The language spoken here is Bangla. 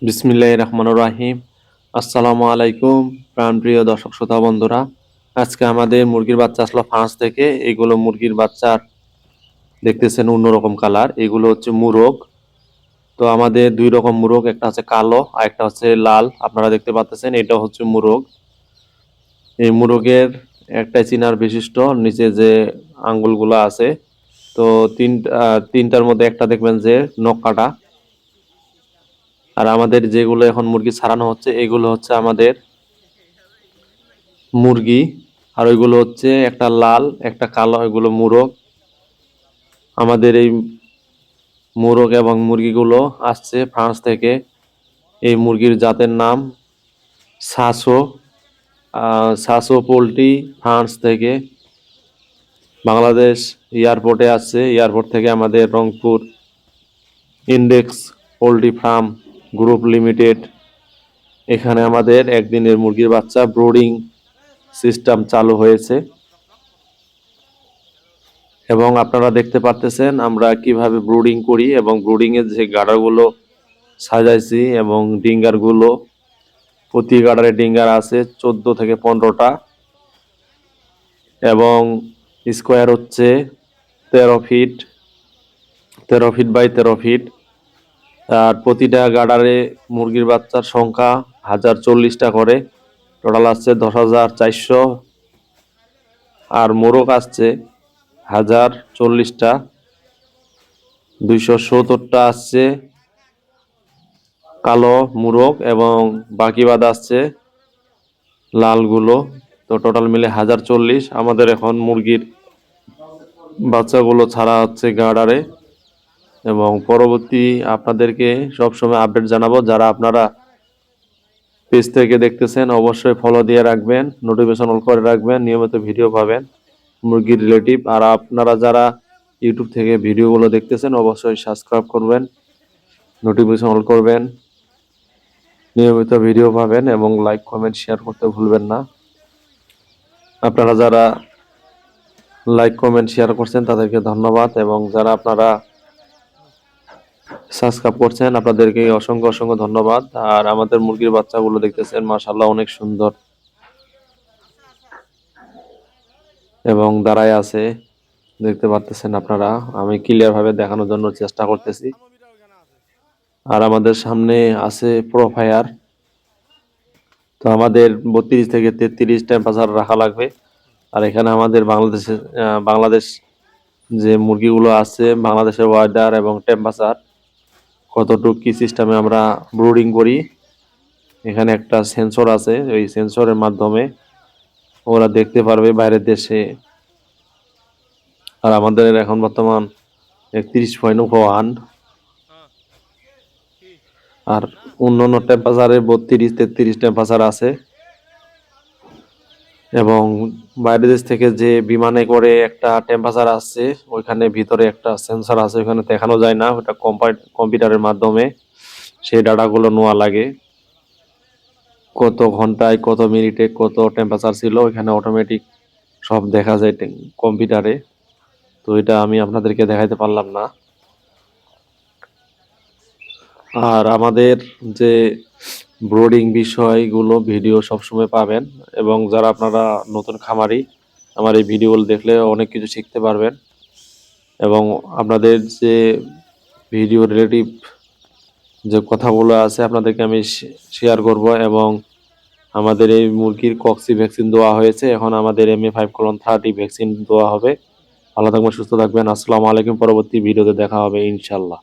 বিসমিল্লাহির রহমানির রহিম। আসসালামু আলাইকুম প্রাণপ্রিয় দর্শক শ্রোতা বন্ধুরা। আজকে আমাদের মুরগির বাচ্চা আসলো ফ্রান্স থেকে। এগুলো মুরগির বাচ্চার দেখতেছেন অন্যরকম কালার। এগুলো হচ্ছে মুরগ। তো আমাদের দুই রকম মুরগ, একটা হচ্ছে কালো আর একটা হচ্ছে লাল। আপনারা দেখতে পাচ্ছেন এটা হচ্ছে মুরগ। এই মুরগের একটা চিনার বিশিষ্ট নিচে যে আঙ্গুলগুলো আছে, তো তিনটার মধ্যে একটা দেখবেন যে নখ কাটা। আর আমাদের যেগুলো এখন মুরগি ছাড়ানো হচ্ছে এগুলো হচ্ছে আমাদের মুরগি। আর ওইগুলো হচ্ছে একটা লাল একটা কালো, এগুলো মুরগ। আমাদের এই মুরগ এবং মুরগিগুলো আসছে ফ্রান্স থেকে। এই মুরগির জাতের নাম সাসো। সাসো পোল্ট্রি ফ্রান্স থেকে বাংলাদেশ এয়ারপোর্টে আসছে। এয়ারপোর্ট থেকে আমাদের Rangpur index poultry farm group limited, এখানে আমাদের একদিনের মুরগির বাচ্চা ব্রোডিং সিস্টেম চালু হয়েছে। এবং আপনারা দেখতে পারতেছেন আমরা কিভাবে ব্রুডিং করি এবং ব্রুডিং এর যে গাড়াগুলো সাজাইছি এবং ডিঙ্গার গুলো, প্রতি গাড়ারে ডিঙ্গার আছে 14 থেকে 15টা এবং স্কোয়ার হচ্ছে 13 ফিট, 13 ফিট বাই 13 ফিট। আর প্রতিটা গাড়ারে মুরগির বাচ্চার সংখ্যা 1040টা করে, টোটাল আসছে 10,400। আর মোরগ আসছে 1040টা, 270টা আসছে কালো মুরগ এবং বাকি বাদ আসছে লালগুলো। তো টোটাল মিলে 1040 আমাদের এখন মুরগির বাচ্চাগুলো ছাড়া হচ্ছে গার্ডারে। এবং পরবর্তী আপনাদেরকে সবসময় আপডেট জানাবো। যারা আপনারা পেজ থেকে দেখতেছেন অবশ্যই ফলো দিয়ে রাখবেন, নোটিফিকেশন অল করে রাখবেন, নিয়মিত ভিডিও পাবেন মুরগির রিলেটিভ। আর আপনারা যারা ইউটিউব থেকে ভিডিওগুলো দেখতেছেন অবশ্যই সাবস্ক্রাইব করবেন, নোটিফিকেশন অল করবেন, নিয়মিত ভিডিও পাবেন এবং লাইক কমেন্ট শেয়ার করতে ভুলবেন না। আপনারা যারা লাইক কমেন্ট শেয়ার করছেন তাদেরকে ধন্যবাদ, এবং যারা আপনারা সাবস্ক্রাইব করছেন আপনাদেরকে অসংখ্য অসংখ্য ধন্যবাদ। আর আমাদের মুরগির বাচ্চাগুলো দেখতেছেন মাশাআল্লাহ অনেক সুন্দর এবং দাঁড়ায় আছে, দেখতে পারতেছেন আপনারা। আমি ক্লিয়ার ভাবে দেখানোর জন্য চেষ্টা করতেছি। আর আমাদের সামনে আছে প্রোফায়ার। তো আমাদের 32 থেকে 33 টেম্পারেচার রাখা লাগবে। আর এখানে আমাদের বাংলাদেশ যে মুরগিগুলো আছে, বাংলাদেশের ওয়েদার এবং টেম্পারেচার কতটুকু কি সিস্টেমে আমরা ব্রুডিং করি, এখানে একটা সেন্সর আছে। ওই সেন্সরের মাধ্যমে ওরা দেখতে পারবে বাইরের দেশে। আর আমাদের এখন বর্তমান 31.1, আর অন্যান্য টেম্পারেচারে 32-33 টেম্পারেচার আছে। এবং বাইরের দেশ থেকে যে বিমানে করে একটা টেম্পারেচার আসছে, ওইখানে ভিতরে একটা সেন্সর আছে, ওখানে দেখানো যায় না, ওটা কম্পিউটারের মাধ্যমে সেই ডাটাগুলো নেওয়া লাগে। কত ঘন্টায় কত মিনিটে কত টেম্পারেচার ছিল ওইখানে অটোমেটিক সব দেখা যায় কম্পিউটারে। তো এটা আমি আপনাদেরকে দেখাইতে পারলাম না। আর আমাদের যে ব্রোডিং বিষয়গুলো ভিডিও সবসময় পাবেন, এবং যারা আপনারা নতুন খামারি আমার এই ভিডিওগুলো দেখলে অনেক কিছু শিখতে পারবেন। এবং আপনাদের যে ভিডিও রিলেটিভ যে কথাগুলো আছে আপনাদেরকে আমি শেয়ার করব। এবং আমাদের এই মুরগির কক্সি ভ্যাকসিন দেওয়া হয়েছে, এখন আমাদের MA5:30 ভ্যাকসিন দেওয়া হবে। ভালো থাকবেন, সুস্থ থাকবেন। আসসালামু আলাইকুম। পরবর্তী ভিডিওতে দেখা হবে ইনশাল্লাহ।